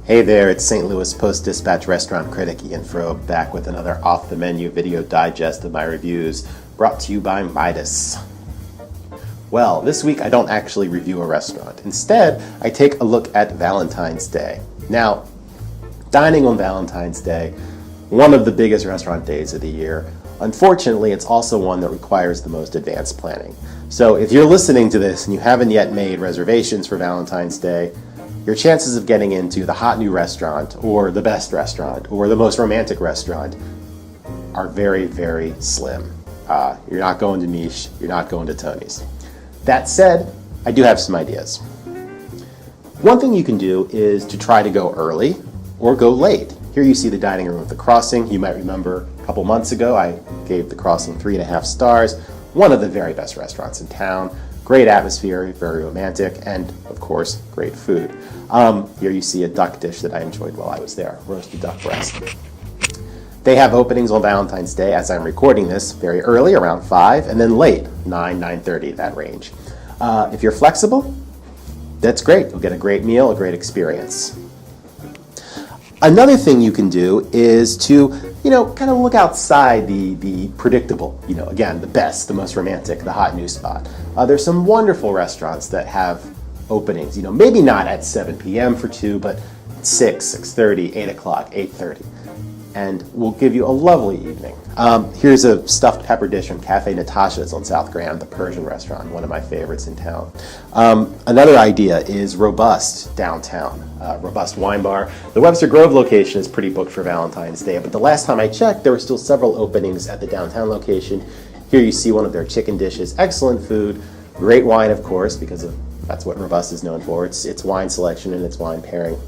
Hey there, it's St. Louis Post-Dispatch restaurant critic Ian Froeb back with another off-the-menu video digest of my reviews brought to you by Midas. Well, this week I don't actually review a restaurant. Instead, I take a look at Valentine's Day. Now, dining on Valentine's Day, one of the biggest restaurant days of the year, unfortunately it's also one that requires the most advanced planning. So if you're listening to this and you haven't yet made reservations for Valentine's Day, your chances of getting into the hot new restaurant, or the best restaurant, or the most romantic restaurant are very, very slim. You're not going to Niche, you're not going to Tony's. That said, I do have some ideas. One thing you can do is to try to go early or go late. Here you see the dining room at the Crossing. You might remember a couple months ago I gave the Crossing 3.5 stars, one of the very best restaurants in town. Great atmosphere, very romantic, and of course, great food. Here you see a duck dish that I enjoyed while I was there, roasted duck breast. They have openings on Valentine's Day, as I'm recording this, very early, around 5, and then late, 9:30, that range. If you're flexible, that's great. You'll get a great meal, a great experience. Another thing you can do is to, kind of look outside the predictable, again, the best, the most romantic, the hot new spot. There's some wonderful restaurants that have openings, maybe not at 7 p.m. for 2, but 6, 6:30, 8 o'clock, 8:30. And we'll give you a lovely evening. Here's a stuffed pepper dish from Cafe Natasha's on South Grand, the Persian restaurant, one of my favorites in town. Another idea is Robust downtown, Robust Wine Bar. The Webster Grove location is pretty booked for Valentine's Day, but the last time I checked, there were still several openings at the downtown location. Here you see one of their chicken dishes, excellent food, great wine, of course, because that's what Robust is known for. It's wine selection and its wine pairing.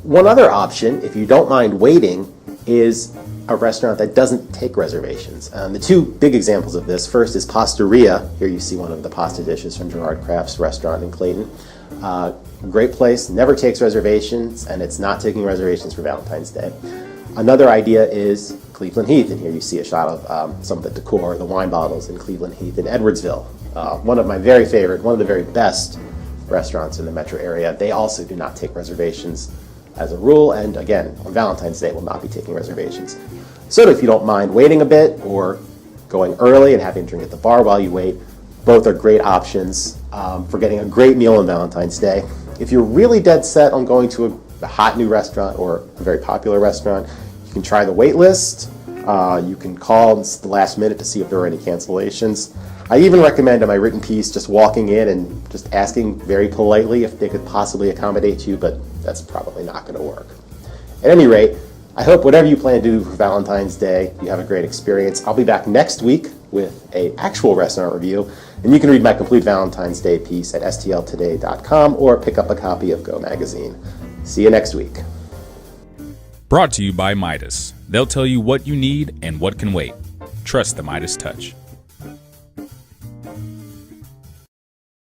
One other option, if you don't mind waiting, is a restaurant that doesn't take reservations. The two big examples of this, first is Pastaria. Here you see one of the pasta dishes from Gerard Craft's restaurant in Clayton. Great place, never takes reservations, and it's not taking reservations for Valentine's Day. Another idea is Cleveland Heath, and here you see a shot of some of the decor, the wine bottles in Cleveland Heath in Edwardsville. One of my very favorite, one of the very best restaurants in the metro area. They also do not take reservations as a rule, and again, on Valentine's Day, will not be taking reservations. So if you don't mind waiting a bit or going early and having a drink at the bar while you wait, both are great options for getting a great meal on Valentine's Day. If you're really dead set on going to a hot new restaurant or a very popular restaurant, you can try the wait list. You can call the last minute to see if there are any cancellations. I even recommend in my written piece just walking in and just asking very politely if they could possibly accommodate you, but that's probably not going to work. At any rate, I hope whatever you plan to do for Valentine's Day, you have a great experience. I'll be back next week with an actual restaurant review, and you can read my complete Valentine's Day piece at stltoday.com or pick up a copy of Go Magazine. See you next week. Brought to you by Midas. They'll tell you what you need and what can wait. Trust the Midas touch.